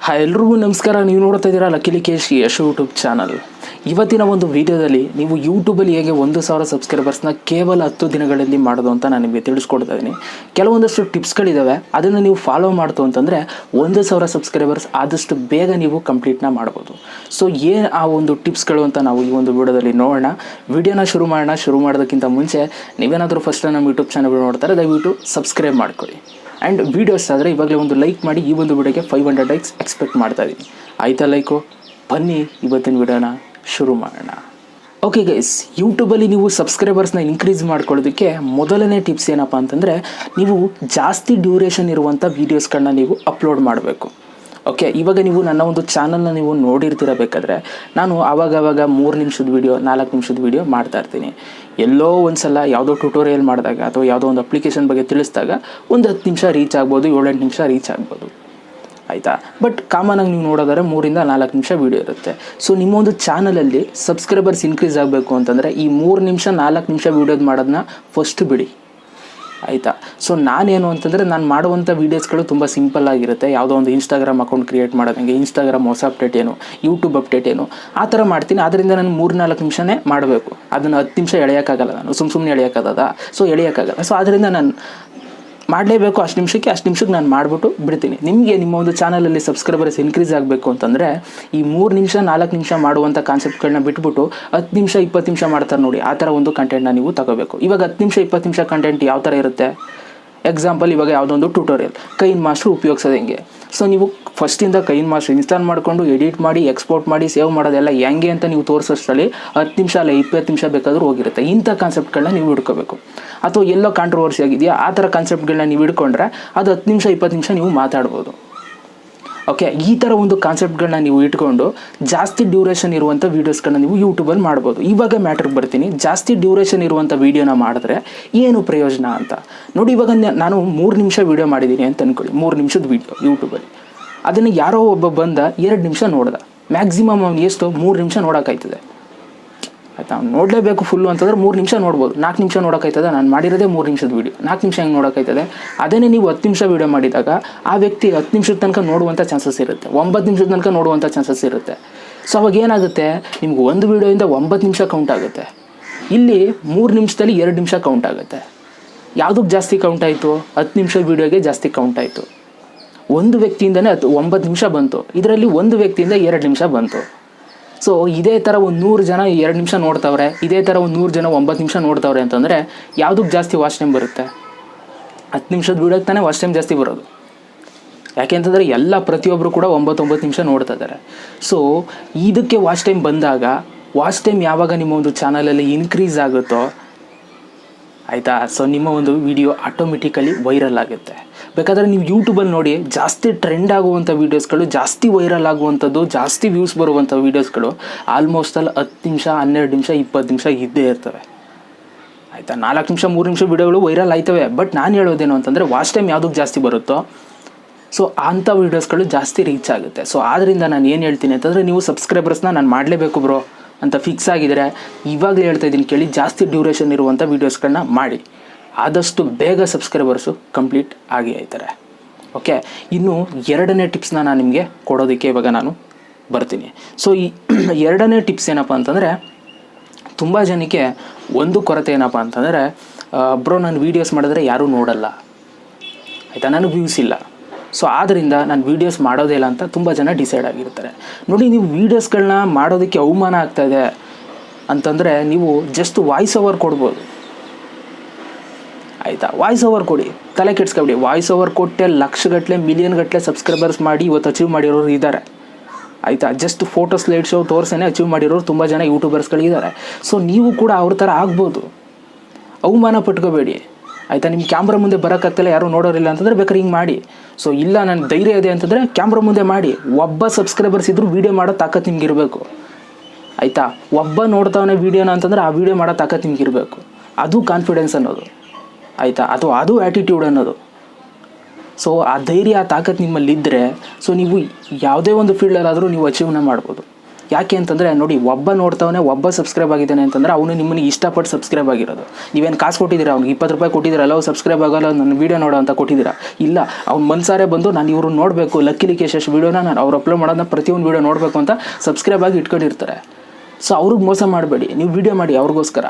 Hi ಎಲ್ರಿಗೂ ನಮಸ್ಕಾರ. ನೀವು ನೋಡ್ತಾ ಇದ್ದೀರಾ ಲಕ್ಕೇಶ್ ಯಶ್ ಯೂಟ್ಯೂಬ್ ಚಾನಲ್. ಇವತ್ತಿನ ಒಂದು ವಿಡಿಯೋದಲ್ಲಿ ನೀವು ಯೂಟ್ಯೂಬಲ್ಲಿ ಹೇಗೆ 1,000 ಸಬ್ಸ್ಕ್ರೈಬರ್ಸ್ನ ಕೇವಲ 10 ದಿನಗಳಲ್ಲಿ ಮಾಡೋದು ಅಂತ ನಾನು ನಿಮಗೆ ತಿಳಿಸ್ಕೊಡ್ತಾ ಇದ್ದೀನಿ. ಕೆಲವೊಂದಷ್ಟು ಟಿಪ್ಸ್ಗಳಿದ್ದಾವೆ, ಅದನ್ನು ನೀವು ಫಾಲೋ ಮಾಡ್ತು ಅಂತಂದರೆ 1,000 ಸಬ್ಸ್ಕ್ರೈಬರ್ಸ್ ಆದಷ್ಟು ಬೇಗ ನೀವು ಕಂಪ್ಲೀಟ್ನ ಮಾಡ್ಬೋದು. ಸೊ ಏನು ಆ ಒಂದು ಟಿಪ್ಸ್ಗಳು ಅಂತ ನಾವು ಈ ಒಂದು ವಿಡಿಯೋದಲ್ಲಿ ನೋಡೋಣ. ವಿಡಿಯೋನ ಶುರು ಮಾಡೋದಕ್ಕಿಂತ ಮುಂಚೆ ನೀವೇನಾದರೂ ಫಸ್ಟ್ ನಮ್ಮ ಯೂಟ್ಯೂಬ್ ಚಾನಲ್ ನೋಡ್ತಾರೆ ದಯವಿಟ್ಟು ಸಬ್ಸ್ಕ್ರೈಬ್ ಮಾಡ್ಕೊಳ್ಳಿ. ಆ್ಯಂಡ್ ವೀಡಿಯೋಸ್ ಆದರೆ ಇವಾಗಲೇ ಒಂದು ಲೈಕ್ ಮಾಡಿ. ಈ ಒಂದು ವಿಡಿಯೋಗೆ 500 ಲೈಕ್ಸ್ ಎಕ್ಸ್ಪೆಕ್ಟ್ ಮಾಡ್ತಾ ಇದ್ದೀನಿ. ಆಯಿತಾ ಲೈಕು? ಬನ್ನಿ ಇವತ್ತಿನ ವಿಡಿಯೋನ ಶುರು ಮಾಡೋಣ. ಓಕೆ ಗೈಸ್, ಯೂಟ್ಯೂಬಲ್ಲಿ ನೀವು ಸಬ್ಸ್ಕ್ರೈಬರ್ಸ್ನ ಇನ್ಕ್ರೀಸ್ ಮಾಡ್ಕೊಳ್ಳೋದಕ್ಕೆ ಮೊದಲನೇ ಟಿಪ್ಸ್ ಏನಪ್ಪ ಅಂತಂದರೆ, ನೀವು ಜಾಸ್ತಿ ಡ್ಯೂರೇಷನ್ ಇರುವಂಥ ವೀಡಿಯೋಸ್ಗಳನ್ನ ನೀವು ಅಪ್ಲೋಡ್ ಮಾಡಬೇಕು. ಓಕೆ, ಇವಾಗ ನೀವು ನನ್ನ ಒಂದು ಚಾನಲ್ನ ನೀವು ನೋಡಿರ್ತಿರಬೇಕಾದ್ರೆ ನಾನು ಆವಾಗವಾಗ 3 ನಿಮಿಷದ ವೀಡಿಯೋ 4 ನಿಮಿಷದ ವೀಡಿಯೋ ಮಾಡ್ತಾ ಇರ್ತೀನಿ. ಎಲ್ಲೋ ಒಂದು ಸಲ ಯಾವುದೋ ಟ್ಯುಟೋರಿಯಲ್ ಮಾಡಿದಾಗ ಅಥವಾ ಯಾವುದೋ ಒಂದು ಅಪ್ಲಿಕೇಶನ್ ಬಗ್ಗೆ ತಿಳಿಸಿದಾಗ ಒಂದು 10 ನಿಮಿಷ ರೀಚ್ ಆಗ್ಬೋದು, 7-8 ನಿಮಿಷ ರೀಚ್ ಆಗ್ಬೋದು. ಆಯಿತಾ? ಬಟ್ ಕಾಮನಾಗಿ ನೀವು ನೋಡೋದಾದ್ರೆ 3 ಇಂದ 4 ನಿಮಿಷ ವೀಡಿಯೋ ಇರುತ್ತೆ. ಸೊ ನಿಮ್ಮ ಒಂದು ಚಾನಲಲ್ಲಿ ಸಬ್ಸ್ಕ್ರೈಬರ್ಸ್ ಇನ್ಕ್ರೀಸ್ ಆಗಬೇಕು ಅಂತಂದರೆ ಈ 3 ನಿಮಿಷ 4 ನಿಮಿಷ ವೀಡಿಯೋದು ಮಾಡೋದನ್ನ ಫಸ್ಟ್ ಬಿಡಿ. ಆಯಿತಾ? ಸೊ ನಾನೇನು ಅಂತಂದರೆ ನಾನು ಮಾಡುವಂಥ ವೀಡಿಯೋಸ್ಗಳು ತುಂಬ ಸಿಂಪಲ್ ಆಗಿರುತ್ತೆ. ಯಾವುದೋ ಒಂದು ಇನ್ಸ್ಟಾಗ್ರಾಮ್ ಅಕೌಂಟ್ ಕ್ರಿಯೇಟ್ ಮಾಡೋದಂಗೆ, ಇನ್ಸ್ಟಾಗ್ರಾಮ್ ಹೊಸ ಅಪ್ಡೇಟ್ ಏನು, ಯೂಟ್ಯೂಬ್ ಅಪ್ಡೇಟ್ ಏನು, ಆ ಥರ ಮಾಡ್ತೀನಿ. ಅದರಿಂದ ನಾನು 3-4 ನಿಮಿಷನೇ ಮಾಡಬೇಕು. ಅದನ್ನು 10 ನಿಮಿಷ ಎಳೆಯೋಕ್ಕಾಗಲ್ಲ, ನಾನು ಸುಮ್ಮನೆ ಎಳೆಯೋಕ್ಕಾಗದ. ಸೊ ಎಳೆಯೋಕ್ಕಾಗಲ್ಲ. ಸೊ ಅದರಿಂದ ನಾನು ಮಾಡಲೇಬೇಕು. ಅಷ್ಟು ನಿಮಿಷಕ್ಕೆ ನಾನು ಮಾಡಿಬಿಟ್ಟು ಬಿಡ್ತೀನಿ. ನಿಮಗೆ ನಿಮ್ಮ ಒಂದು ಚಾನಲಲ್ಲಿ ಸಬ್ಸ್ಕ್ರೈಬರ್ಸ್ ಇನ್ಕ್ರೀಸ್ ಆಗಬೇಕು ಅಂತಂದರೆ ಈ 3 ನಿಮಿಷ 4 ನಿಮಿಷ ಮಾಡುವಂಥ ಕಾನ್ಸೆಪ್ಟ್ಗಳನ್ನ ಬಿಟ್ಬಿಟ್ಟು 10 ನಿಮಿಷ 20 ನಿಮಿಷ ಮಾಡ್ತಾರೆ ನೋಡಿ, ಆ ಥರ ಒಂದು ಕಂಟೆಂಟ್ನ ನೀವು ತಗೋಬೇಕು. ಇವಾಗ 10 ನಿಮಿಷ 20 ನಿಮಿಷ ಕಂಟೆಂಟ್ ಯಾವ ಥರ ಇರುತ್ತೆ? ಎಕ್ಸಾಂಪಲ್, ಇವಾಗ ಯಾವುದೊಂದು ಟ್ಯುಟೋರಿಯಲ್ ಕೈನ್ ಮಾಸ್ಟ್ರು ಉಪಯೋಗಿಸೋದು ಹೆಂಗೆ. ಸೊ ನೀವು ಫಸ್ಟಿಂದ ಕೈನ್ ಮಾಸ್ಟ್ರ್ ಇನ್ಸ್ಟಾಲ್ ಮಾಡಿಕೊಂಡು ಎಡಿಟ್ ಮಾಡಿ ಎಕ್ಸ್ಪೋರ್ಟ್ ಮಾಡಿ ಸೇವ್ ಮಾಡೋದೆಲ್ಲ ಹೆಂಗೆ ಅಂತ ನೀವು ತೋರಿಸೋಷ್ಟರಲ್ಲಿ 10 ನಿಮಿಷ ಅಲ್ಲ 20 ನಿಮಿಷ ಬೇಕಾದರೂ ಹೋಗಿರುತ್ತೆ. ಇಂಥ ಕಾನ್ಸೆಪ್ಟ್ಗಳನ್ನ ನೀವು ಹಿಡ್ಕೋಬೇಕು. ಅಥವಾ ಎಲ್ಲೋ ಕಾಂಟ್ರವರ್ಸಿ ಆಗಿದೆಯಾ ಆ ಥರ ಕಾನ್ಸೆಪ್ಟ್ಗಳನ್ನ ನೀವು ಹಿಡ್ಕೊಂಡ್ರೆ ಅದು 10 ನಿಮಿಷ 20 ನಿಮಿಷ ನೀವು ಮಾತಾಡ್ಬೋದು. ಓಕೆ, ಈ ಥರ ಒಂದು ಕಾನ್ಸೆಪ್ಟ್ಗಳನ್ನ ನೀವು ಇಟ್ಕೊಂಡು ಜಾಸ್ತಿ ಡ್ಯೂರೇಷನ್ ಇರುವಂಥ ವೀಡಿಯೋಸ್ಗಳನ್ನ ನೀವು ಯೂಟ್ಯೂಬಲ್ಲಿ ಮಾಡ್ಬೋದು. ಇವಾಗ ಮ್ಯಾಟ್ರಿಗೆ ಬರ್ತೀನಿ. ಜಾಸ್ತಿ ಡ್ಯೂರೇಷನ್ ಇರುವಂಥ ವೀಡಿಯೋನ ಮಾಡಿದ್ರೆ ಏನು ಪ್ರಯೋಜನ ಅಂತ ನೋಡಿ. ಇವಾಗ ನಾನು 3 ನಿಮಿಷ ವೀಡಿಯೋ ಮಾಡಿದ್ದೀನಿ ಅಂತ ಅಂದ್ಕೊಳ್ಳಿ, 3 ನಿಮಿಷದ ವೀಡಿಯೋ ಯೂಟ್ಯೂಬಲ್ಲಿ. ಅದನ್ನು ಯಾರೋ ಒಬ್ಬ ಬಂದ 2 ನಿಮಿಷ ನೋಡ್ದ. ಮ್ಯಾಕ್ಸಿಮಮ್ ಅವ್ನು ಎಷ್ಟು 3 ನಿಮಿಷ ನೋಡೋಕ್ಕಾಯ್ತದೆ. ಆಯಿತಾ? ಅವ್ನು ನೋಡಲೇಬೇಕು ಫುಲ್ಲು ಅಂತಂದ್ರೆ 3 ನಿಮಿಷ ನೋಡ್ಬೋದು. 4 ನಿಮಿಷ ನೋಡೋಕ್ಕಾಯ್ತದೆ. ನಾನು ಮಾಡಿರೋದೇ 3 ನಿಮಿಷದ ವೀಡಿಯೋ, 4 ನಿಮಿಷ ಹೆಂಗೆ ನೋಡೋಕ್ಕಾಯ್ತದೆ? ಅದನ್ನೇ ನೀವು 10 ನಿಮಿಷ ವೀಡಿಯೋ ಮಾಡಿದಾಗ ಆ ವ್ಯಕ್ತಿ 10 ನಿಮಿಷದ ತನಕ ನೋಡುವಂಥ ಚಾನ್ಸಸ್ ಇರುತ್ತೆ, 9 ನಿಮಿಷದ ತನಕ ನೋಡುವಂಥ ಚಾನ್ಸಸ್ ಇರುತ್ತೆ. ಸೊ ಅವಾಗ ಏನಾಗುತ್ತೆ, ನಿಮ್ಗೆ ಒಂದು ವೀಡಿಯೋಯಿಂದ 9 ನಿಮಿಷ ಕೌಂಟ್ ಆಗುತ್ತೆ. ಇಲ್ಲಿ 3 ನಿಮಿಷದಲ್ಲಿ 2 ನಿಮಿಷ ಕೌಂಟ್ ಆಗುತ್ತೆ. ಯಾವುದಕ್ಕೆ ಜಾಸ್ತಿ ಕೌಂಟ್ ಆಯಿತು? 10 ನಿಮಿಷದ ವೀಡಿಯೋಗೆ ಜಾಸ್ತಿ ಕೌಂಟ್ ಆಯಿತು. ಒಂದು ವ್ಯಕ್ತಿಯಿಂದನೇ 9 ನಿಮಿಷ ಬಂತು, ಇದರಲ್ಲಿ ಒಂದು ವ್ಯಕ್ತಿಯಿಂದ 2 ನಿಮಿಷ ಬಂತು. ಸೊ ಇದೇ ಥರ ಒಂದು 100 ಜನ 2 ನಿಮಿಷ ನೋಡ್ತವ್ರೆ, ಇದೇ ಥರ ಒಂದು 100 ಜನ 9 ನಿಮಿಷ ನೋಡ್ತವ್ರೆ ಅಂತಂದರೆ ಯಾವುದಕ್ಕೆ ಜಾಸ್ತಿ ವಾಚ್ ಟೈಮ್ ಬರುತ್ತೆ? 10 ನಿಮಿಷದ ವೀಡಿಯೋಕ್ಕೆ ತಾನೇ ವಾಚ್ ಟೈಮ್ ಜಾಸ್ತಿ ಬರೋದು. ಯಾಕೆಂತಂದರೆ ಎಲ್ಲ ಪ್ರತಿಯೊಬ್ಬರು ಕೂಡ 9 ನಿಮಿಷ ನೋಡ್ತಾ ಇದ್ದಾರೆ. ಸೊ ಇದಕ್ಕೆ ವಾಚ್ ಟೈಮ್ ಬಂದಾಗ, ವಾಚ್ ಟೈಮ್ ಯಾವಾಗ ನಿಮ್ಮ ಒಂದು ಚಾನಲಲ್ಲಿ ಇನ್ಕ್ರೀಸ್ ಆಗುತ್ತೋ, ಆಯಿತಾ, ಸೊ ನಿಮ್ಮ ಒಂದು ವಿಡಿಯೋ ಆಟೋಮೆಟಿಕಲಿ ವೈರಲ್ ಆಗುತ್ತೆ. ಬೇಕಾದರೆ ನೀವು ಯೂಟ್ಯೂಬಲ್ಲಿ ನೋಡಿ, ಜಾಸ್ತಿ ಟ್ರೆಂಡ್ ಆಗುವಂಥ ವೀಡಿಯೋಸ್ಗಳು, ಜಾಸ್ತಿ ವೈರಲ್ ಆಗುವಂಥದ್ದು, ಜಾಸ್ತಿ ವ್ಯೂಸ್ ಬರುವಂಥ ವೀಡಿಯೋಸ್ಗಳು ಆಲ್ಮೋಸ್ಟ್ ಅಲ್ಲಿ 10 ನಿಮಿಷ 12 ನಿಮಿಷ 20 ನಿಮಿಷ ಇದ್ದೇ ಇರ್ತವೆ. ಆಯಿತಾ? 4 ನಿಮಿಷ 3 ನಿಮಿಷ ವೀಡಿಯೋಗಳು ವೈರಲ್ ಆಯ್ತವೆ. ಬಟ್ ನಾನು ಹೇಳೋದೇನು ಅಂತಂದರೆ, ವಾಚ್ ಟೈಮ್ ಯಾವುದಕ್ಕೆ ಜಾಸ್ತಿ ಬರುತ್ತೋ ಸೊ ಅಂಥ ವೀಡಿಯೋಸ್ಗಳು ಜಾಸ್ತಿ ರೀಚ್ ಆಗುತ್ತೆ. ಸೊ ಆದ್ದರಿಂದ ನಾನು ಏನು ಹೇಳ್ತೀನಿ ಅಂತಂದರೆ, ನೀವು ಸಬ್ಸ್ಕ್ರೈಬರ್ಸ್ನ ನಾನು ಮಾಡಲೇಬೇಕು ಬ್ರೋ ಅಂತ ಫಿಕ್ಸ್ ಆಗಿದರೆ ಇವಾಗಲೇ ಹೇಳ್ತಾ ಇದ್ದೀನಿ ಕೇಳಿ, ಜಾಸ್ತಿ ಡ್ಯೂರೇಷನ್ ಇರುವಂಥ ವೀಡಿಯೋಸ್ಗಳನ್ನ ಮಾಡಿ. ಆದಷ್ಟು ಬೇಗ ಸಬ್ಸ್ಕ್ರೈಬರ್ಸು ಕಂಪ್ಲೀಟ್ ಆಗಿ ಆಯ್ತಾರೆ. ಓಕೆ, ಇನ್ನು 2ನೇ ಟಿಪ್ಸ್ನ ನಾನು ನಿಮಗೆ ಕೊಡೋದಕ್ಕೆ ಇವಾಗ ನಾನು ಬರ್ತೀನಿ. ಸೊ ಈ 2ನೇ ಟಿಪ್ಸ್ ಏನಪ್ಪ ಅಂತಂದರೆ, ತುಂಬ ಜನಕ್ಕೆ ಒಂದು ಕೊರತೆ ಏನಪ್ಪ ಅಂತಂದರೆ, ಬ್ರೋ ನಾನು ವೀಡಿಯೋಸ್ ಮಾಡಿದ್ರೆ ಯಾರೂ ನೋಡಲ್ಲ, ಆಯಿತಾ, ನನಗೆ ವ್ಯೂಸ್ ಇಲ್ಲ, ಸೊ ಆದ್ದರಿಂದ ನಾನು ವೀಡಿಯೋಸ್ ಮಾಡೋದೇ ಇಲ್ಲ ಅಂತ ತುಂಬ ಜನ ಡಿಸೈಡ್ ಆಗಿರ್ತಾರೆ. ನೋಡಿ, ನೀವು ವೀಡಿಯೋಸ್ಗಳನ್ನ ಮಾಡೋದಕ್ಕೆ ಅವಮಾನ ಆಗ್ತಾಯಿದೆ ಅಂತಂದರೆ ನೀವು ಜಸ್ಟ್ ವಾಯ್ಸ್ ಓವರ್ ಕೊಡ್ಬೋದು. ಆಯಿತಾ? ವಾಯ್ಸ್ ಓವರ್ ಕೊಡಿ, ತಲೆ ಕೆಡ್ಸ್ಕೊಬಿಡಿ. ವಾಯ್ಸ್ ಓವರ್ ಕೊಟ್ಟೆ ಲಕ್ಷಗಟ್ಟಲೆ ಮಿಲಿಯನ್ಗಟ್ಟಲೆ ಸಬ್ಸ್ಕ್ರೈಬರ್ಸ್ ಮಾಡಿ ಇವತ್ತು ಅಚೀವ್ ಮಾಡಿರೋರು ಇದ್ದಾರೆ. ಆಯಿತಾ? ಜಸ್ಟ್ ಫೋಟೋ ಸ್ಲೈಡ್ ಶೋ ತೋರಿಸೇ ಅಚೀವ್ ಮಾಡಿರೋರು ತುಂಬ ಜನ ಯೂಟ್ಯೂಬರ್ಸ್ಗಳಿದ್ದಾರೆ. ಸೊ ನೀವು ಕೂಡ ಅವ್ರ ಥರ ಆಗ್ಬೋದು. ಅವಮಾನ ಪಟ್ಕೋಬೇಡಿ. ಆಯಿತಾ? ನಿಮ್ಮ ಕ್ಯಾಮ್ರಾ ಮುಂದೆ ಬರೋಕ್ಕಾಗ್ತಿಲ್ಲ, ಯಾರೂ ನೋಡೋರಿಲ್ಲ ಅಂತಂದರೆ ಬೇಕಾದ್ರೆ ಹಿಂಗೆ ಮಾಡಿ. ಸೊ ಇಲ್ಲ ನನ್ನ ಧೈರ್ಯ ಇದೆ ಅಂತಂದರೆ ಕ್ಯಾಮ್ರಾ ಮುಂದೆ ಮಾಡಿ. ಒಬ್ಬ ಸಬ್ಸ್ಕ್ರೈಬರ್ಸ್ ಇದ್ದರೂ ವೀಡಿಯೋ ಮಾಡೋ ತಾಕತ್ತು ನಿಮ್ಗೆ ಇರಬೇಕು. ಆಯಿತಾ? ಒಬ್ಬ ನೋಡ್ತಾವನೆ ವೀಡಿಯೋನ ಅಂತಂದರೆ ಆ ವೀಡಿಯೋ ಮಾಡೋ ತಾಕತ್ತು ನಿಮ್ಗೆ ಇರಬೇಕು. ಅದು ಕಾನ್ಫಿಡೆನ್ಸ್ ಅನ್ನೋದು. ಆಯಿತಾ? ಅಥವಾ ಅದು ಆ್ಯಟಿಟ್ಯೂಡ್ ಅನ್ನೋದು. ಸೊ ಆ ಧೈರ್ಯ ಆ ತಾಕತ್ತು ನಿಮ್ಮಲ್ಲಿದ್ದರೆ ಸೊ ನೀವು ಯಾವುದೇ ಒಂದು ಫೀಲ್ಡಲ್ಲಾದರೂ ನೀವು ಅಚೀವ್ನ ಮಾಡ್ಬೋದು. ಯಾಕೆ ಅಂತಂದರೆ ನೋಡಿ, ಒಬ್ಬ ನೋಡ್ತಾವನೆ, ಒಬ್ಬ ಸಬ್ಸ್ಕ್ರೈಬ್ ಆಗಿದ್ದಾನೆ ಅಂತಂದರೆ ಅವನು ನಿಮ್ಮನ್ನು ಇಷ್ಟಪಟ್ಟು ಸಬ್ಸ್ಕ್ರೈಬ್ ಆಗಿರೋದು. ನೀವೇನು ಕಾಸು ಕೊಟ್ಟಿದ್ದೀರಾ ಅವ್ನಿಗೆ, 20 ರೂಪಾಯಿ ಕೊಟ್ಟಿದ್ದೀರಲ್ಲ, ಸಬ್ಸ್ಕ್ರೈಬ್ ಆಗೋಲ್ಲ, ನನ್ನ ವೀಡಿಯೋ ನೋಡೋ ಅಂತ ಕೊಟ್ಟಿದ್ದೀರಾ? ಇಲ್ಲ, ಅವ್ನು ಮನ್ಸಾರೆ ಬಂದು ನಾನು ಇವರು ನೋಡಬೇಕು, ಲಕ್ಕೇಶ್ ವೀಡಿಯೋನ ನಾನು ಅವ್ರು ಅಪ್ಲೋಡ್ ಮಾಡೋದನ್ನ ಪ್ರತಿಯೊಂದು ವೀಡಿಯೋ ನೋಡಬೇಕು ಅಂತ ಸಬ್ಸ್ಕ್ರೈಬ್ ಆಗಿ ಇಟ್ಕೊಂಡಿರ್ತಾರೆ. ಸೊ ಅವ್ರಿಗೆ ಮೋಸ ಮಾಡಬೇಡಿ, ನೀವು ವೀಡಿಯೋ ಮಾಡಿ ಅವ್ರಿಗೋಸ್ಕರ.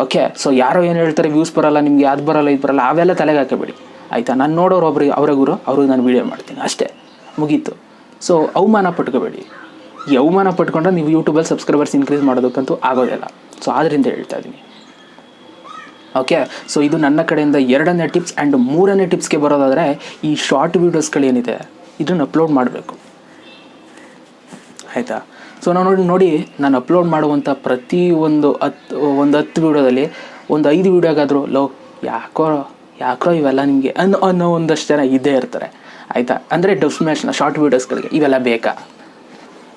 ಓಕೆ, ಸೊ ಯಾರೋ ಏನು ಹೇಳ್ತಾರೆ, ವ್ಯೂಸ್ ಬರೋಲ್ಲ ನಿಮಗೆ, ಅದು ಬರೋಲ್ಲ, ಇದು ಬರೋಲ್ಲ, ಅವೆಲ್ಲ ತಲೆಗೆ ಹಾಕಬೇಡಿ ಆಯಿತಾ. ನಾನು ನೋಡೋರು ಅವ್ರಿಗೆ ನಾನು ವೀಡಿಯೋ ಮಾಡ್ತೀನಿ ಅಷ್ಟೇ, ಮುಗೀತು. ಸೊ ಅವಮಾನ ಪಟ್ಕೋಬೇಡಿ. ಈ ಅವಮಾನ ಪಟ್ಕೊಂಡ್ರೆ ನೀವು ಯೂಟ್ಯೂಬಲ್ಲಿ ಸಬ್ಸ್ಕ್ರೈಬರ್ಸ್ ಇನ್ಕ್ರೀಸ್ ಮಾಡೋದಕ್ಕಂತೂ ಆಗೋದಿಲ್ಲ. ಸೊ ಆದ್ದರಿಂದ ಹೇಳ್ತಾ ಇದ್ದೀನಿ. ಓಕೆ, ಸೊ ಇದು ನನ್ನ ಕಡೆಯಿಂದ 2ನೇ ಟಿಪ್ಸ್. ಆ್ಯಂಡ್ 3ನೇ ಟಿಪ್ಸ್ಗೆ ಬರೋದಾದರೆ, ಈ ಶಾರ್ಟ್ ವೀಡಿಯೋಸ್ಗಳೇನಿದೆ ಇದನ್ನು ಅಪ್ಲೋಡ್ ಮಾಡಬೇಕು ಆಯಿತಾ. ಸೊ ನೋಡಿ ನಾನು ಅಪ್ಲೋಡ್ ಮಾಡುವಂಥ ಪ್ರತಿ ಒಂದು 10 ವೀಡಿಯೋದಲ್ಲಿ ಒಂದು 5 ವೀಡಿಯೋಗಾದರೂ ಯಾಕೋ ಇವೆಲ್ಲ ನಿಮಗೆ ಅನ್ನೋ ಒಂದಷ್ಟು ಜನ ಇದ್ದೇ ಇರ್ತಾರೆ ಆಯಿತಾ. ಅಂದರೆ ಡಬ್ ಸ್ಮ್ಯಾಶ್ನ ಶಾರ್ಟ್ ವೀಡಿಯೋಸ್ಗಳಿಗೆ ಇವೆಲ್ಲ ಬೇಕಾ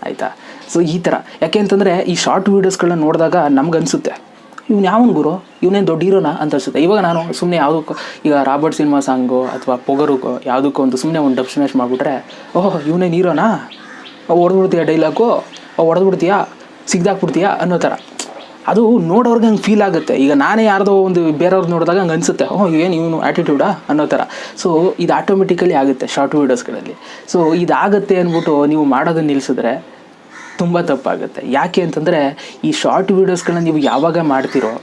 ಆಯಿತಾ. ಸೊ ಈ ಥರ ಯಾಕೆ ಅಂತಂದರೆ, ಈ ಶಾರ್ಟ್ ವೀಡಿಯೋಸ್ಗಳನ್ನ ನೋಡಿದಾಗ ನಮ್ಗನ್ಸುತ್ತೆ, ಇವ್ನು ಯಾವನ್ ಗುರು, ಇವನೇನು ದೊಡ್ಡ ಹೀರೋನಾ ಅಂತ ಅನಿಸುತ್ತೆ. ಇವಾಗ ನಾನು ಸುಮ್ಮನೆ ಯಾವುದಕ್ಕೂ, ಈಗ ರಾಬರ್ಟ್ ಸಿನಿಮಾ ಸಾಂಗು ಅಥವಾ ಪೊಗರುಗೋ ಯಾವುದಕ್ಕೂ ಒಂದು ಸುಮ್ಮನೆ ಒಂದು ಡಬ್ ಸ್ಮ್ಯಾಶ್ ಮಾಡಿಬಿಟ್ರೆ, ಓಹ್ ಇವನೇನು ಹೀರೋನಾ, ಹೊಡೆದ್ಬಿಡ್ತೀಯಾ ಡೈಲಾಗು, ಹೊಡೆದ್ಬಿಡ್ತೀಯಾ, ಸಿಗ್ದಾಕ್ಬಿಡ್ತೀಯಾ ಅನ್ನೋ ಥರ ಅದು ನೋಡೋರ್ಗೆ ಹಂಗೆ ಫೀಲ್ ಆಗುತ್ತೆ. ಈಗ ನಾನೇ ಯಾರ್ದೋ ಒಂದು ಬೇರೆಯವ್ರು ನೋಡಿದಾಗ ಹಂಗೆ ಅನಿಸುತ್ತೆ, ಏನು ಇವನು ಆ್ಯಟಿಟ್ಯೂಡಾ ಅನ್ನೋ ಥರ. ಸೊ ಇದು ಆಟೋಮೆಟಿಕಲಿ ಆಗುತ್ತೆ ಶಾರ್ಟ್ ವೀಡಿಯೋಸ್ಗಳಲ್ಲಿ. ಸೊ ಇದಾಗುತ್ತೆ ಅಂದ್ಬಿಟ್ಟು ನೀವು ಮಾಡೋದನ್ನು ನಿಲ್ಲಿಸಿದ್ರೆ ತುಂಬ ತಪ್ಪಾಗುತ್ತೆ. ಯಾಕೆ ಅಂತಂದರೆ, ಈ ಶಾರ್ಟ್ ವೀಡಿಯೋಸ್ಗಳನ್ನ ನೀವು ಯಾವಾಗ ಮಾಡ್ತೀರೋ,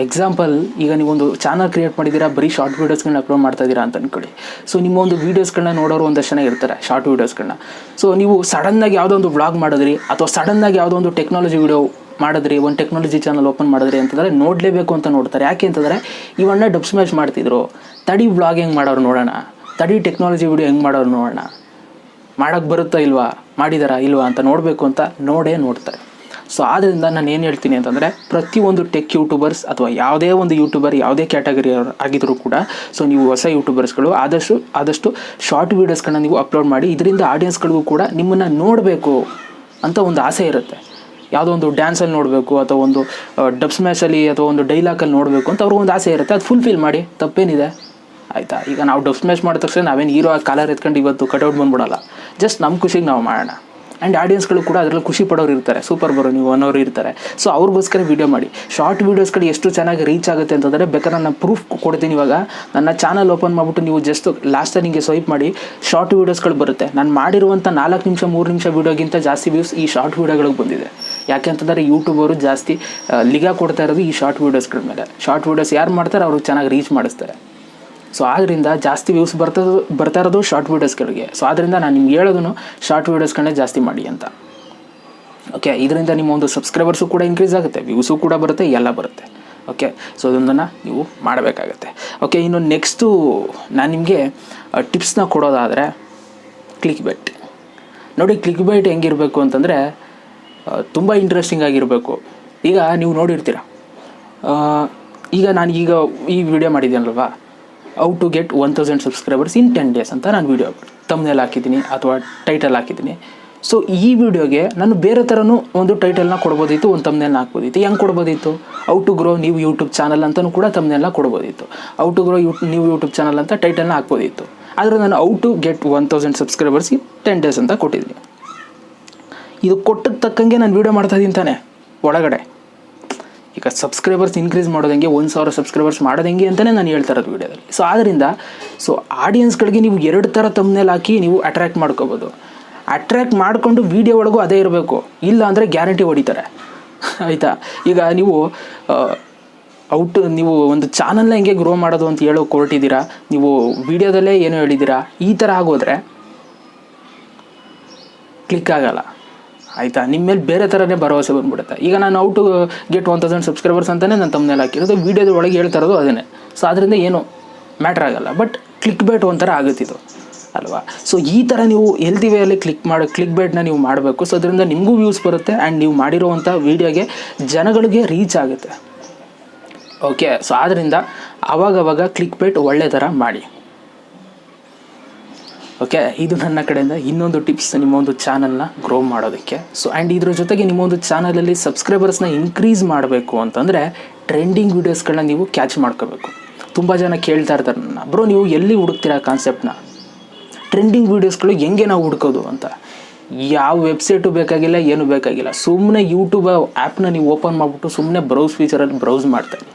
ಎಕ್ಸಾಂಪಲ್ ಈಗ ನೀವೊಂದು ಚಾನಲ್ ಕ್ರಿಯೇಟ್ ಮಾಡಿದ್ದೀರಾ, ಬರೀ ಶಾರ್ಟ್ ವೀಡಿಯೋಸ್ಗಳನ್ನ ಅಪ್ಲೋಡ್ ಮಾಡ್ತಾಯಿದ್ದೀರಾ ಅಂತ ಅಂದ್ಕೊಳ್ಳಿ. ಸೊ ನಿಮ್ಮ ಒಂದು ವೀಡಿಯೋಸ್ಗಳನ್ನ ನೋಡೋರು ಒಂದಷ್ಟು ಜನ ಇರ್ತಾರೆ ಶಾರ್ಟ್ ವೀಡಿಯೋಸ್ಗಳನ್ನ. ಸೊ ನೀವು ಸಡನ್ನಾಗಿ ಯಾವುದೋ ಒಂದು ವ್ಲಾಗ್ ಮಾಡಿದ್ರಿ, ಅಥವಾ ಸಡನ್ನಾಗಿ ಯಾವುದೋ ಒಂದು ಟೆಕ್ನಾಲಜಿ ವೀಡಿಯೋ ಮಾಡಿದ್ರಿ, ಒಂದು ಟೆಕ್ನಾಲಜಿ ಚಾನಲ್ ಓಪನ್ ಮಾಡಿದ್ರಿ ಅಂತಂದರೆ ನೋಡಲೇಬೇಕು ಅಂತ ನೋಡ್ತಾರೆ. ಯಾಕೆ ಅಂತಂದರೆ, ಇವನ್ನ ಡಬ್ ಸ್ಮ್ಯಾಶ್ ಮಾಡ್ತಿದ್ರು, ತಡಿ ವ್ಲಾಗ್ ಹೆಂಗೆ ಮಾಡೋರು ನೋಡೋಣ, ತಡಿ ಟೆಕ್ನಾಲಜಿ ವೀಡಿಯೋ ಹೆಂಗೆ ಮಾಡೋರು ನೋಡೋಣ, ಮಾಡೋಕ್ಕೆ ಬರುತ್ತಾ ಇಲ್ವಾ, ಮಾಡಿದಾರಾ ಇಲ್ವಾ ಅಂತ ನೋಡಬೇಕು ಅಂತ ನೋಡ್ತಾರೆ. ಸೊ ಆದ್ದರಿಂದ ನಾನು ಏನು ಹೇಳ್ತೀನಿ ಅಂತಂದರೆ, ಪ್ರತಿಯೊಂದು ಟೆಕ್ ಯೂಟ್ಯೂಬರ್ಸ್ ಅಥವಾ ಯಾವುದೇ ಒಂದು ಯೂಟ್ಯೂಬರ್ ಯಾವುದೇ ಕ್ಯಾಟಗರಿ ಆಗಿದ್ದರೂ ಕೂಡ, ಸೊ ನೀವು ಹೊಸ ಯೂಟ್ಯೂಬರ್ಸ್ಗಳು ಆದಷ್ಟು ಶಾರ್ಟ್ ವೀಡಿಯೋಸ್ಗಳನ್ನ ನೀವು ಅಪ್ಲೋಡ್ ಮಾಡಿ. ಇದರಿಂದ ಆಡಿಯನ್ಸ್ಗಳಿಗೂ ಕೂಡ ನಿಮ್ಮನ್ನು ನೋಡಬೇಕು ಅಂತ ಒಂದು ಆಸೆ ಇರುತ್ತೆ. ಯಾವುದೋ ಒಂದು ಡ್ಯಾನ್ಸಲ್ಲಿ ನೋಡಬೇಕು, ಅಥವಾ ಒಂದು ಡಬ್ ಸ್ಮ್ಯಾಶಲ್ಲಿ ಅಥವಾ ಒಂದು ಡೈಲಾಗಲ್ಲಿ ನೋಡಬೇಕು ಅಂತ ಅವ್ರಿಗೊಂದು ಆಸೆ ಇರುತ್ತೆ. ಅದು ಫುಲ್ಫಿಲ್ ಮಾಡಿ, ತಪ್ಪೇನಿದೆ ಆಯಿತಾ. ಈಗ ನಾವು ಡಬ್ ಸ್ಮ್ಯಾಶ್ ಮಾಡಿದ ತಕ್ಷಣ ನಾವೇನು ಹೀರೋ ಆಗಿ ಕಾಲರ್ ಎತ್ಕೊಂಡು ಇವತ್ತು ಕಟೌಟ್ ಬಂದ್ಬಿಡಲ್ಲ. ಜಸ್ಟ್ ನಮ್ಮ ಖುಷಿಗೆ ನಾವು ಮಾಡೋಣ. ಆ್ಯಂಡ್ ಆಡಿಯನ್ಸ್ಗಳು ಕೂಡ ಅದರಲ್ಲಿ ಖುಷಿ ಪಡೋರು ಇರ್ತಾರೆ, ಸೂಪರ್ ಬರೋ ನೀವು ಅನ್ನೋರು ಇರ್ತಾರೆ. ಸೊ ಅವ್ರಿಗೋಸ್ಕರ ವೀಡಿಯೋ ಮಾಡಿ. ಶಾರ್ಟ್ ವೀಡಿಯೋಸ್ಗಳು ಎಷ್ಟು ಚೆನ್ನಾಗಿ ರೀಚ್ ಆಗುತ್ತೆ ಅಂತಂದರೆ, ಬೇಕಾದ್ರೆ ನಾನು ಪ್ರೂಫ್ ಕೊಡ್ತೀನಿ. ಇವಾಗ ನನ್ನ ಚಾನಲ್ ಓಪನ್ ಮಾಡಿಬಿಟ್ಟು ನೀವು ಜಸ್ಟ್ ಲಾಸ್ಟಲ್ಲಿ ನಿಮಗೆ ಸ್ವೈಪ್ ಮಾಡಿ, ಶಾರ್ಟ್ ವೀಡಿಯೋಸ್ಗಳು ಬರುತ್ತೆ. ನಾನು ಮಾಡಿರುವಂಥ 4 ನಿಮಿಷ 3 ನಿಮಿಷ ವೀಡಿಯೋಗಿಂತ ಜಾಸ್ತಿ ವ್ಯೂಸ್ ಈ ಶಾರ್ಟ್ ವೀಡಿಯೋಗಳಿಗೆ ಬಂದಿದೆ. ಯಾಕೆ ಅಂತಂದರೆ, ಯೂಟ್ಯೂಬರು ಜಾಸ್ತಿ ಲಿಗಾ ಕೊಡ್ತಾ ಇರೋದು ಈ ಶಾರ್ಟ್ ವೀಡಿಯೋಸ್ಗಳ ಮೇಲೆ. ಶಾರ್ಟ್ ವೀಡಿಯೋಸ್ ಯಾರು ಮಾಡ್ತಾರೆ ಅವರು ಚೆನ್ನಾಗಿ ರೀಚ್ ಮಾಡಿಸ್ತಾರೆ. ಸೊ ಆದ್ದರಿಂದ ಜಾಸ್ತಿ ವ್ಯೂಸ್ ಬರ್ತಾ ಇರೋದು ಶಾರ್ಟ್ ವೀಡಿಯೋಸ್ಗಳಿಗೆ. ಸೊ ಆದ್ದರಿಂದ ನಾನು ನಿಮ್ಗೆ ಹೇಳೋದನ್ನು ಶಾರ್ಟ್ ವೀಡಿಯೋಸ್ಗಳನ್ನೇ ಜಾಸ್ತಿ ಮಾಡಿ ಅಂತ. ಓಕೆ, ಇದರಿಂದ ನಿಮ್ಮ ಒಂದು ಸಬ್ಸ್ಕ್ರೈಬರ್ಸು ಕೂಡ ಇನ್ಕ್ರೀಸ್ ಆಗುತ್ತೆ, ವ್ಯೂಸು ಕೂಡ ಬರುತ್ತೆ, ಎಲ್ಲ ಬರುತ್ತೆ. ಓಕೆ, ಸೊ ಅದೊಂದನ್ನು ನೀವು ಮಾಡಬೇಕಾಗತ್ತೆ. ಓಕೆ, ಇನ್ನು ನೆಕ್ಸ್ಟು ನಾನು ನಿಮಗೆ ಟಿಪ್ಸ್ನ ಕೊಡೋದಾದರೆ, ಕ್ಲಿಕ್ ಬೈಟ್ ನೋಡಿ. ಕ್ಲಿಕ್ ಬೈಟ್ ಹೆಂಗಿರಬೇಕು ಅಂತಂದರೆ, ತುಂಬ ಇಂಟ್ರೆಸ್ಟಿಂಗ್ ಆಗಿರಬೇಕು. ಈಗ ನೀವು ನೋಡಿರ್ತೀರ, ಈಗ ನಾನು ಈ ವಿಡಿಯೋ ಮಾಡಿದ್ದೀನಲ್ವಾ, how to get 1000 subscribers in 10 days ಅಂತ ನಾನು ವೀಡಿಯೋ ತಮ್ನೇಲ್ ಹಾಕಿದ್ದೀನಿ ಅಥವಾ ಟೈಟಲ್ ಹಾಕಿದ್ದೀನಿ. ಸೊ ಈ ವಿಡಿಯೋಗೆ ನಾನು ಬೇರೆ ಥರನೂ ಒಂದು ಟೈಟಲ್ನ ಕೊಡ್ಬೋದಿತ್ತು, ಒಂದು ತಮ್ನೇಲ್ನ ಹಾಕ್ಬೋದಿತ್ತು. ಹೆಂಗೆ ಕೊಡ್ಬೋದಿತ್ತು, how to grow new YouTube channel ಅಂತಲೂ ಕೂಡ ತಮ್ನೇಲ್ನ ಕೊಡ್ಬೋದಿತ್ತು. How to grow new YouTube channel ಅಂತ ಟೈಟಲ್ನ ಹಾಕ್ಬೋದಿತ್ತು. ಆದರೆ ನಾನು how to get 1000 subscribers in 10 days ಅಂತ ಕೊಟ್ಟಿದ್ದೀನಿ. ಇದು ಕೊಟ್ಟದ ತಕ್ಕಂಗೆ ನಾನು ವೀಡಿಯೋ ಮಾಡ್ತಾಯಿದ್ದೀನಿ ತಾನೆ ಒಳಗಡೆ. ಈಗ ಸಬ್ಸ್ಕ್ರೈಬರ್ಸ್ ಇನ್ಕ್ರೀಸ್ ಮಾಡೋದಂಗೆ, 1000 ಸಬ್ಸ್ಕ್ರೈಬರ್ಸ್ ಮಾಡೋದಂಗೆ ಅಂತಲೇ ನಾನು ಹೇಳ್ತಾ ಇರೋದು ವೀಡಿಯೋದಲ್ಲಿ. ಸೊ ಆದ್ದರಿಂದ ಆಡಿಯನ್ಸ್ಗಳಿಗೆ ನೀವು 2 ಥರ ತಮ್ನೇಲ್ ಹಾಕಿ ನೀವು ಅಟ್ರ್ಯಾಕ್ಟ್ ಮಾಡ್ಕೋಬೋದು. ಅಟ್ರ್ಯಾಕ್ಟ್ ಮಾಡಿಕೊಂಡು ವೀಡಿಯೋ ಒಳಗೂ ಅದೇ ಇರಬೇಕು, ಇಲ್ಲ ಅಂದರೆ ಗ್ಯಾರಂಟಿ ಹೊಡಿತಾರೆ ಆಯಿತಾ. ಈಗ ನೀವು ನೀವು ಒಂದು ಚಾನಲ್ನ ಹೆಂಗೆ ಗ್ರೋ ಮಾಡೋದು ಅಂತ ಹೇಳೋ ಹೊರಟಿದ್ದೀರಾ, ನೀವು ವೀಡಿಯೋದಲ್ಲೇ ಏನೋ ಹೇಳಿದ್ದೀರಾ, ಈ ಥರ ಆಗೋದ್ರೆ ಕ್ಲಿಕ್ ಆಗಲ್ಲ ಆಯಿತಾ. ನಿಮ್ಮ ಮೇಲೆ ಬೇರೆ ಥರನೇ ಭರವಸೆ ಬಂದುಬಿಡುತ್ತೆ. ಈಗ ನಾನು ಹೌ ಟು ಗೆಟ್ 1000 ಸಬ್ಸ್ಕ್ರೈಬರ್ಸ್ ಅಂತಲೇ ನಾನು ತಮ್ನೇಲ್ ಹಾಕಿರೋದು, ವೀಡಿಯೋದ ಒಳಗೆ ಹೇಳ್ತಾ ಇರೋದು ಅದನ್ನೇ. ಸೊ ಅದರಿಂದ ಏನು ಮ್ಯಾಟ್ರ್ ಆಗಲ್ಲ. ಬಟ್ ಕ್ಲಿಕ್ ಬೈಟ್ ಒಂಥರ ಆಗುತ್ತಿದ್ದು ಅಲ್ವಾ. ಸೊ ಈ ಥರ ನೀವು ಹೆಲ್ದಿ ವೇಯಲ್ಲಿ ಕ್ಲಿಕ್ ಬೈಟ್ನ ನೀವು ಮಾಡಬೇಕು. ಸೊ ಅದರಿಂದ ನಿಮಗೂ ವ್ಯೂಸ್ ಬರುತ್ತೆ, ಆ್ಯಂಡ್ ನೀವು ಮಾಡಿರೋವಂಥ ವೀಡಿಯೋಗೆ ಜನಗಳಿಗೆ ರೀಚ್ ಆಗುತ್ತೆ. ಓಕೆ, ಸೊ ಆದ್ದರಿಂದ ಆವಾಗವಾಗ ಕ್ಲಿಕ್ ಬೈಟ್ ಒಳ್ಳೆ ಥರ ಮಾಡಿ. ಓಕೆ, ಇದು ನನ್ನ ಕಡೆಯಿಂದ ಇನ್ನೊಂದು ಟಿಪ್ಸ್ ನಿಮ್ಮೊಂದು ಚಾನಲ್ನ ಗ್ರೋ ಮಾಡೋದಕ್ಕೆ. ಸೊ ಆ್ಯಂಡ್ ಇದ್ರ ಜೊತೆಗೆ ನಿಮ್ಮೊಂದು ಚಾನಲಲ್ಲಿ ಸಬ್ಸ್ಕ್ರೈಬರ್ಸ್ನ ಇನ್ಕ್ರೀಸ್ ಮಾಡಬೇಕು ಅಂತಂದರೆ, ಟ್ರೆಂಡಿಂಗ್ ವೀಡಿಯೋಸ್ಗಳನ್ನ ನೀವು ಕ್ಯಾಚ್ ಮಾಡ್ಕೋಬೇಕು. ತುಂಬ ಜನ ಕೇಳ್ತಾ ಇರ್ತಾರೆ ನನ್ನ, ಬ್ರೋ ನೀವು ಎಲ್ಲಿ ಹುಡುಕ್ತೀರಾ ಕಾನ್ಸೆಪ್ಟ್ನ, ಟ್ರೆಂಡಿಂಗ್ ವೀಡಿಯೋಸ್ಗಳು ಹೆಂಗೆ ನಾವು ಹುಡ್ಕೋದು ಅಂತ. ಯಾವ ವೆಬ್ಸೈಟು ಬೇಕಾಗಿಲ್ಲ, ಏನು ಬೇಕಾಗಿಲ್ಲ. ಸುಮ್ಮನೆ ಯೂಟ್ಯೂಬ್ ಆ್ಯಪ್ನ ನೀವು ಓಪನ್ ಮಾಡಿಬಿಟ್ಟು ಸುಮ್ಮನೆ ಬ್ರೌಸ್ ಫೀಚರಲ್ಲಿ ಬ್ರೌಸ್ ಮಾಡ್ತಾರೆ,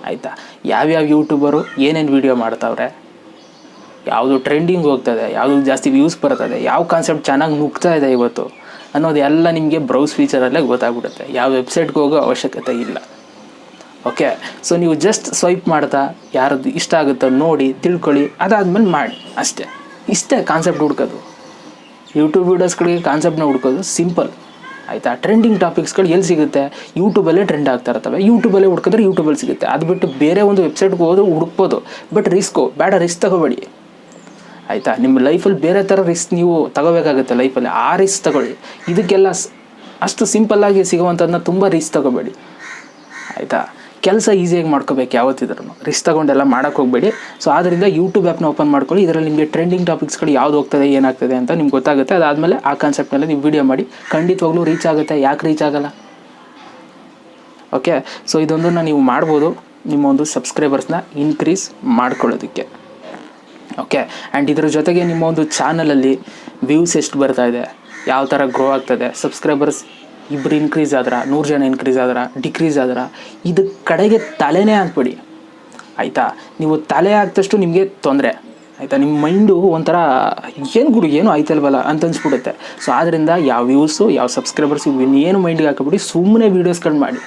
ಆಯಿತಾ. ಯಾವ್ಯಾವ ಯೂಟ್ಯೂಬರು ಏನೇನು ವೀಡಿಯೋ ಮಾಡ್ತಾವ್ರೆ, ಯಾವುದು ಟ್ರೆಂಡಿಂಗ್ ಹೋಗ್ತದೆ, ಯಾವುದು ಜಾಸ್ತಿ ವ್ಯೂಸ್ ಬರ್ತದೆ, ಯಾವ ಕಾನ್ಸೆಪ್ಟ್ ಚೆನ್ನಾಗಿ ನುಗ್ತಾ ಇದೆ ಇವತ್ತು ಅನ್ನೋದು ಎಲ್ಲ ನಿಮಗೆ ಬ್ರೌಸ್ ಫೀಚರಲ್ಲೇ ಗೊತ್ತಾಗ್ಬಿಡುತ್ತೆ. ಯಾವ ವೆಬ್ಸೈಟ್ಗೆ ಹೋಗೋ ಅವಶ್ಯಕತೆ ಇಲ್ಲ. ಓಕೆ, ಸೊ ನೀವು ಜಸ್ಟ್ ಸ್ವೈಪ್ ಮಾಡ್ತಾ ಯಾರದ್ದು ಇಷ್ಟ ಆಗುತ್ತೋ ನೋಡಿ ತಿಳ್ಕೊಳ್ಳಿ, ಅದಾದಮೇಲೆ ಮಾಡಿ ಅಷ್ಟೇ. ಇಷ್ಟೇ ಕಾನ್ಸೆಪ್ಟ್ ಹುಡ್ಕೋದು. ಯೂಟ್ಯೂಬ್ ವೀಡಿಯೋಸ್ಗಳಿಗೆ ಕಾನ್ಸೆಪ್ಟ್ನ ಹುಡ್ಕೋದು ಸಿಂಪಲ್, ಆಯಿತಾ. ಟ್ರೆಂಡಿಂಗ್ ಟಾಪಿಕ್ಸ್ಗಳು ಎಲ್ಲಿ ಸಿಗುತ್ತೆ? ಯೂಟ್ಯೂಬಲ್ಲೇ ಟ್ರೆಂಡ್ ಆಗ್ತಾ ಇರ್ತವೆ, ಯೂಟ್ಯೂಬಲ್ಲೇ ಹುಡ್ಕಿದ್ರೆ ಯೂಟ್ಯೂಬಲ್ಲಿ ಸಿಗುತ್ತೆ. ಅದು ಬಿಟ್ಟು ಬೇರೆ ಒಂದು ವೆಬ್ಸೈಟ್ಗೆ ಹೋದ್ರೆ ಹುಡುಕ್ಬೋದು, ಬಟ್ ಬೇಡ ರಿಸ್ಕ್ ತಗೋಬೇಡಿ, ಆಯಿತಾ. ನಿಮ್ಮ ಲೈಫಲ್ಲಿ ಬೇರೆ ಥರ ರಿಸ್ಕ್ ನೀವು ತಗೋಬೇಕಾಗುತ್ತೆ ಲೈಫಲ್ಲಿ, ಆ ರಿಸ್ಕ್ ತಗೊಳ್ಳಿ. ಇದಕ್ಕೆಲ್ಲ ಅಷ್ಟು ಸಿಂಪಲ್ಲಾಗಿ ಸಿಗುವಂಥದ್ದನ್ನ ತುಂಬ ರಿಸ್ಕ್ ತಗೋಬೇಡಿ, ಆಯಿತಾ. ಕೆಲಸ ಈಸಿಯಾಗಿ ಮಾಡ್ಕೋಬೇಕು ಯಾವತ್ತಿದ್ರೂ, ರಿಸ್ಕ್ ತೊಗೊಂಡೆಲ್ಲ ಮಾಡೋಕ್ಕೆ ಹೋಗಬೇಡಿ. ಸೊ ಆದ್ದರಿಂದ ಯೂಟ್ಯೂಬ್ ಆ್ಯಪ್ನ ಓಪನ್ ಮಾಡ್ಕೊಳ್ಳಿ. ಇದರಲ್ಲಿ ನಿಮಗೆ ಟ್ರೆಂಡಿಂಗ್ ಟಾಪಿಕ್ಸ್ಗಳು ಯಾವ್ದು ಹೋಗ್ತದೆ, ಏನಾಗ್ತದೆ ಅಂತ ನಿಮ್ಗೆ ಗೊತ್ತಾಗುತ್ತೆ. ಅದಾದಮೇಲೆ ಆ ಕಾನ್ಸೆಪ್ಟ್ನಲ್ಲಿ ನೀವು ವೀಡಿಯೋ ಮಾಡಿ, ಖಂಡಿತವಾಗ್ಲೂ ರೀಚ್ ಆಗುತ್ತೆ. ಯಾಕೆ ರೀಚ್ ಆಗಲ್ಲ? ಓಕೆ, ಸೊ ಇದೊಂದನ್ನು ನೀವು ಮಾಡ್ಬೋದು ನಿಮ್ಮ ಒಂದು ಸಬ್ಸ್ಕ್ರೈಬರ್ಸ್ನ ಇನ್ಕ್ರೀಸ್ ಮಾಡ್ಕೊಳ್ಳೋದಕ್ಕೆ. ಓಕೆ, ಆ್ಯಂಡ್ ಇದ್ರ ಜೊತೆಗೆ ನಿಮ್ಮ ಒಂದು ಚಾನಲಲ್ಲಿ ವ್ಯೂಸ್ ಎಷ್ಟು ಬರ್ತಾ ಇದೆ, ಯಾವ ಥರ ಗ್ರೋ ಆಗ್ತದೆ, ಸಬ್ಸ್ಕ್ರೈಬರ್ಸ್ 2 ಇನ್ಕ್ರೀಸ್ ಆದ್ರೆ, 100 ಜನ ಇನ್ಕ್ರೀಸ್ ಆದ್ರೆ, ಡಿಕ್ರೀಸ್ ಆದ್ರೆ, ಇದು ಕಡೆಗೆ ತಲೆನೇ ಹಾಕ್ಬೇಡಿ, ಆಯಿತಾ. ನೀವು ತಲೆ ಹಾಕ್ದಷ್ಟು ನಿಮಗೆ ತೊಂದರೆ, ಆಯಿತಾ. ನಿಮ್ಮ ಮೈಂಡು ಒಂಥರ ಏನು ಆಯ್ತಲ್ವಲ್ಲ ಅಂತ ಅನ್ಸ್ಬಿಡುತ್ತೆ. ಸೊ ಆದ್ದರಿಂದ ಯಾವ ವ್ಯೂಸು, ಯಾವ ಸಬ್ಸ್ಕ್ರೈಬರ್ಸ್ ಏನು ಮೈಂಡಿಗೆ ಹಾಕಬಿಡಿ, ಸುಮ್ಮನೆ ವೀಡಿಯೋಸ್ಗಳು ಮಾಡಿ,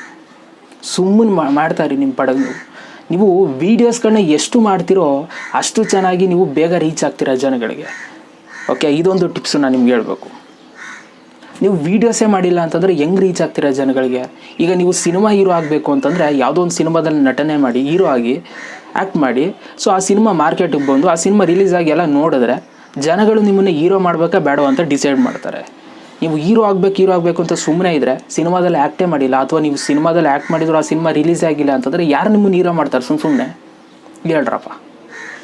ಸುಮ್ಮನೆ ಮಾಡ್ತಾಯಿರಿ ನಿಮ್ಮ ಪಡಗು. ನೀವು ವೀಡಿಯೋಸ್ಗಳನ್ನ ಎಷ್ಟು ಮಾಡ್ತೀರೋ ಅಷ್ಟು ಚೆನ್ನಾಗಿ ನೀವು ಬೇಗ ರೀಚ್ ಆಗ್ತೀರಾ ಜನಗಳಿಗೆ. ಓಕೆ, ಇದೊಂದು ಟಿಪ್ಸು ನಾನು ನಿಮ್ಗೆ ಹೇಳ್ಬೇಕು. ನೀವು ವೀಡಿಯೋಸೇ ಮಾಡಿಲ್ಲ ಅಂತಂದರೆ ಹೆಂಗೆ ರೀಚ್ ಆಗ್ತೀರಾ ಜನಗಳಿಗೆ? ಈಗ ನೀವು ಸಿನಿಮಾ ಹೀರೋ ಆಗಬೇಕು ಅಂತಂದರೆ ಯಾವುದೋ ಒಂದು ಸಿನಿಮಾದಲ್ಲಿ ನಟನೆ ಮಾಡಿ ಹೀರೋ ಆಗಿ ಆ್ಯಕ್ಟ್ ಮಾಡಿ, ಸೊ ಆ ಸಿನಿಮಾ ಮಾರ್ಕೆಟಿಗೆ ಬಂದು ಆ ಸಿನಿಮಾ ರಿಲೀಸ್ ಆಗಿ ಎಲ್ಲ ನೋಡಿದ್ರೆ ಜನಗಳು ನಿಮ್ಮನ್ನು ಹೀರೋ ಮಾಡಬೇಕಾ ಬೇಡವ ಅಂತ ಡಿಸೈಡ್ ಮಾಡ್ತಾರೆ. ನೀವು ಹೀರೋ ಆಗಬೇಕು ಅಂತ ಸುಮ್ಮನೆ ಇದ್ದರೆ ಸಿನಿಮಾದಲ್ಲಿ ಆ್ಯಕ್ಟೇ ಮಾಡಿಲ್ಲ, ಅಥವಾ ನೀವು ಸಿನಿಮಾದಲ್ಲಿ ಆ್ಯಕ್ಟ್ ಮಾಡಿದ್ರು ಆ ಸಿನಿಮಾ ರಿಲೀಸ್ ಆಗಿಲ್ಲ ಅಂತಂದರೆ ಯಾರು ನಿಮ್ಮನ್ನು ಹೀರೋ ಮಾಡ್ತಾರೆ? ಸುಮ್ಮನೆ ಹೇಳ್ರಪ್ಪ,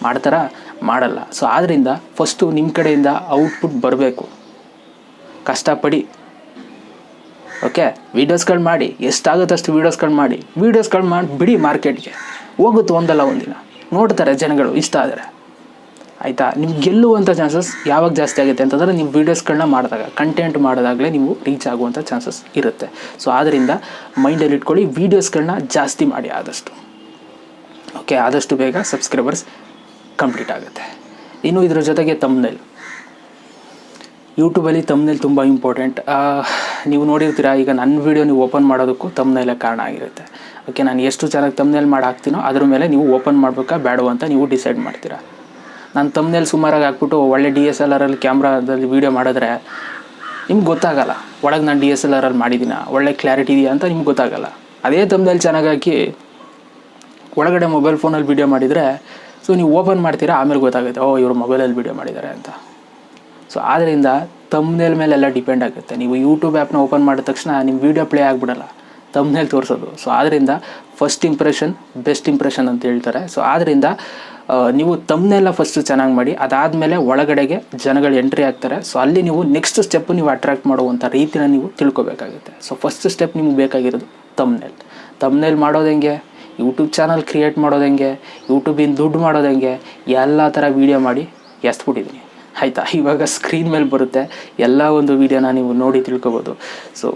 ಮಾಡ್ತಾರಾ? ಮಾಡಲ್ಲ. ಸೊ ಆದ್ದರಿಂದ ಫಸ್ಟು ನಿಮ್ಮ ಕಡೆಯಿಂದ ಔಟ್ಪುಟ್ ಬರಬೇಕು, ಕಷ್ಟಪಡಿ. ಓಕೆ, ವೀಡಿಯೋಸ್ಗಳು ಮಾಡಿ, ಎಷ್ಟಾಗುತ್ತೆ ಅಷ್ಟು ವೀಡಿಯೋಸ್ಗಳು ಮಾಡಿ ಬಿಡಿ, ಮಾರ್ಕೆಟ್ಗೆ ಹೋಗುತ್ತೆ ಒಂದಲ್ಲ ಒಂದಿನ, ನೋಡ್ತಾರೆ ಜನಗಳು, ಇಷ್ಟ ಆದರೆ, ಆಯಿತಾ. ನಿಮ್ಗೆ ಗೆಲ್ಲುವಂಥ ಚಾನ್ಸಸ್ ಯಾವಾಗ ಜಾಸ್ತಿ ಆಗುತ್ತೆ ಅಂತಂದರೆ ನೀವು ವೀಡಿಯೋಸ್ಗಳನ್ನ ಮಾಡಿದಾಗ, ಕಂಟೆಂಟ್ ಮಾಡಿದಾಗಲೇ ನೀವು ರೀಚ್ ಆಗುವಂಥ ಚಾನ್ಸಸ್ ಇರುತ್ತೆ. ಸೊ ಆದ್ದರಿಂದ ಮೈಂಡಲ್ಲಿ ಇಟ್ಕೊಳ್ಳಿ, ವೀಡಿಯೋಸ್ಗಳನ್ನ ಜಾಸ್ತಿ ಮಾಡಿ ಆದಷ್ಟು. ಓಕೆ, ಆದಷ್ಟು ಬೇಗ ಸಬ್ಸ್ಕ್ರೈಬರ್ಸ್ ಕಂಪ್ಲೀಟ್ ಆಗುತ್ತೆ. ಇನ್ನು ಇದ್ರ ಜೊತೆಗೆ ತಮ್ನೇಲ್, ಯೂಟ್ಯೂಬಲ್ಲಿ ತಮ್ನೇಲ್ ತುಂಬ ಇಂಪಾರ್ಟೆಂಟ್. ನೀವು ನೋಡಿರ್ತೀರ, ಈಗ ನನ್ನ ವೀಡಿಯೋ ನೀವು ಓಪನ್ ಮಾಡೋದಕ್ಕೂ ತಮ್ನೇಲೇ ಕಾರಣ ಆಗಿರುತ್ತೆ. ಓಕೆ, ನಾನು ಎಷ್ಟು ಚೆನ್ನಾಗಿ ತಮ್ನೇಲ್ ಮಾಡಿ ಹಾಕ್ತೀನೋ ಅದ್ರ ಮೇಲೆ ನೀವು ಓಪನ್ ಮಾಡಬೇಕಾ ಬೇಡವ ಅಂತ ನೀವು ಡಿಸೈಡ್ ಮಾಡ್ತೀರಾ. ನಾನು ತಮ್ನೇಲ್ ಸುಮಾರಾಗಿ ಹಾಕ್ಬಿಟ್ಟು ಒಳ್ಳೆ DSLR ಕ್ಯಾಮ್ರಾದಲ್ಲಿ ವೀಡಿಯೋ ಮಾಡಿದ್ರೆ ನಿಮ್ಗೆ ಗೊತ್ತಾಗಲ್ಲ ಒಳಗೆ ನಾನು DSLR ಮಾಡಿದ್ದೀನ, ಒಳ್ಳೆ ಕ್ಲಾರಿಟಿ ಇದೆಯಾ ಅಂತ ನಿಮ್ಗೆ ಗೊತ್ತಾಗಲ್ಲ. ಅದೇ ತಮ್ನೇಲ್ ಚೆನ್ನಾಗಿ ಹಾಕಿ ಒಳಗಡೆ ಮೊಬೈಲ್ ಫೋನಲ್ಲಿ ವೀಡಿಯೋ ಮಾಡಿದರೆ, ಸೊ ನೀವು ಓಪನ್ ಮಾಡ್ತೀರಾ, ಆಮೇಲೆ ಗೊತ್ತಾಗುತ್ತೆ ಓ ಇವರು ಮೊಬೈಲಲ್ಲಿ ವೀಡಿಯೋ ಮಾಡಿದ್ದಾರೆ ಅಂತ. ಸೊ ಆದ್ದರಿಂದ ತಮ್ನೇಲ್ ಮೇಲೆಲ್ಲ ಡಿಪೆಂಡ್ ಆಗುತ್ತೆ. ನೀವು ಯೂಟ್ಯೂಬ್ ಆ್ಯಪ್ನ ಓಪನ್ ಮಾಡಿದ ತಕ್ಷಣ ನಿಮ್ಮ ವೀಡಿಯೋ ಪ್ಲೇ ಆಗಿಬಿಡಲ್ಲ, ತಮ್ನೇಲ್ ತೋರಿಸೋದು. ಸೊ ಆದ್ದರಿಂದ ಫಸ್ಟ್ ಇಂಪ್ರೆಷನ್ ಬೆಸ್ಟ್ ಇಂಪ್ರೆಷನ್ ಅಂತ ಹೇಳ್ತಾರೆ. ಸೊ ಆದ್ದರಿಂದ ನೀವು ತಮ್ನೆಲ್ಲ ಫಸ್ಟು ಚೆನ್ನಾಗಿ ಮಾಡಿ, ಅದಾದಮೇಲೆ ಒಳಗಡೆಗೆ ಜನಗಳು ಎಂಟ್ರಿ ಆಗ್ತಾರೆ. ಸೊ ಅಲ್ಲಿ ನೀವು ನೆಕ್ಸ್ಟ್ ಸ್ಟೆಪ್ಪು ನೀವು ಅಟ್ರ್ಯಾಕ್ಟ್ ಮಾಡುವಂಥ ರೀತಿನ ನೀವು ತಿಳ್ಕೊಬೇಕಾಗುತ್ತೆ. ಸೊ ಫಸ್ಟ್ ಸ್ಟೆಪ್ ನಿಮ್ಗೆ ಬೇಕಾಗಿರೋದು ತಮ್ನೇಲ್ ಮಾಡೋದು ಹೆಂಗೆ, ಯೂಟ್ಯೂಬ್ ಚಾನಲ್ ಕ್ರಿಯೇಟ್ ಮಾಡೋದು ಹೆಂಗೆ, ಯೂಟ್ಯೂಬಿಂದ ದುಡ್ಡು ಮಾಡೋದು ಹೆಂಗೆ, ಎಲ್ಲ ಥರ ವೀಡಿಯೋ ಮಾಡಿ ಎಸ್ಬಿಟ್ಟಿದ್ದೀನಿ, ಆಯಿತಾ. ಇವಾಗ ಸ್ಕ್ರೀನ್ ಮೇಲೆ ಬರುತ್ತೆ, ಎಲ್ಲ ಒಂದು ವೀಡಿಯೋನ ನೀವು ನೋಡಿ ತಿಳ್ಕೊಬೋದು. ಸೊ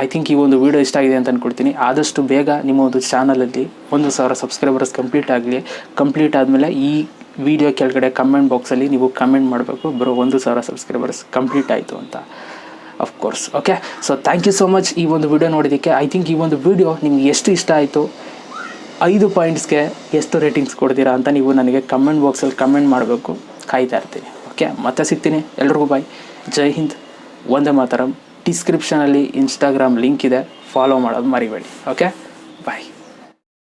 ಐ ಥಿಂಕ್ ಈ ಒಂದು ವೀಡಿಯೋ ಇಷ್ಟ ಆಗಿದೆ ಅಂತ ಅಂದ್ಕೊಳ್ತೀನಿ. ಆದಷ್ಟು ಬೇಗ ನಿಮ್ಮ ಒಂದು ಚಾನಲಲ್ಲಿ 1,000 ಸಬ್ಸ್ಕ್ರೈಬರ್ಸ್ ಕಂಪ್ಲೀಟ್ ಆಗಲಿ. ಕಂಪ್ಲೀಟ್ ಆದಮೇಲೆ ಈ ವಿಡಿಯೋ ಕೆಳಗಡೆ ಕಮೆಂಟ್ ಬಾಕ್ಸಲ್ಲಿ ನೀವು ಕಮೆಂಟ್ ಮಾಡಬೇಕು, ಬರೋ 1,000 ಸಬ್ಸ್ಕ್ರೈಬರ್ಸ್ ಕಂಪ್ಲೀಟ್ ಆಯಿತು ಅಂತ, of course. Okay, so thank you so much ಈ ಒಂದು ವೀಡಿಯೋ ನೋಡೋದಕ್ಕೆ. ಐ ಥಿಂಕ್ ಈ ಒಂದು ವೀಡಿಯೋ ನಿಮ್ಗೆ ಎಷ್ಟು ಇಷ್ಟ ಆಯಿತು, 5 ಪಾಯಿಂಟ್ಸ್ಗೆ ಎಷ್ಟು ರೇಟಿಂಗ್ಸ್ ಕೊಡ್ತೀರಾ ಅಂತ ನೀವು ನನಗೆ ಕಮೆಂಟ್ ಬಾಕ್ಸಲ್ಲಿ ಕಮೆಂಟ್ ಮಾಡಬೇಕು, ಕಾಯ್ತಾ ಇರ್ತೀನಿ. ಓಕೆ, ಮತ್ತೆ ಸಿಗ್ತೀನಿ. ಎಲ್ರಿಗೂ ಬಾಯ್, ಜೈ ಹಿಂದ್, ವಂದೇ ಮಾತರಂ. ಡಿಸ್ಕ್ರಿಪ್ಷನಲ್ಲಿ ಇನ್ಸ್ಟಾಗ್ರಾಮ್ ಲಿಂಕ್ ಇದೆ, ಫಾಲೋ ಮಾಡೋದು ಮರಿಬೇಡಿ. ಓಕೆ, ಬಾಯ್.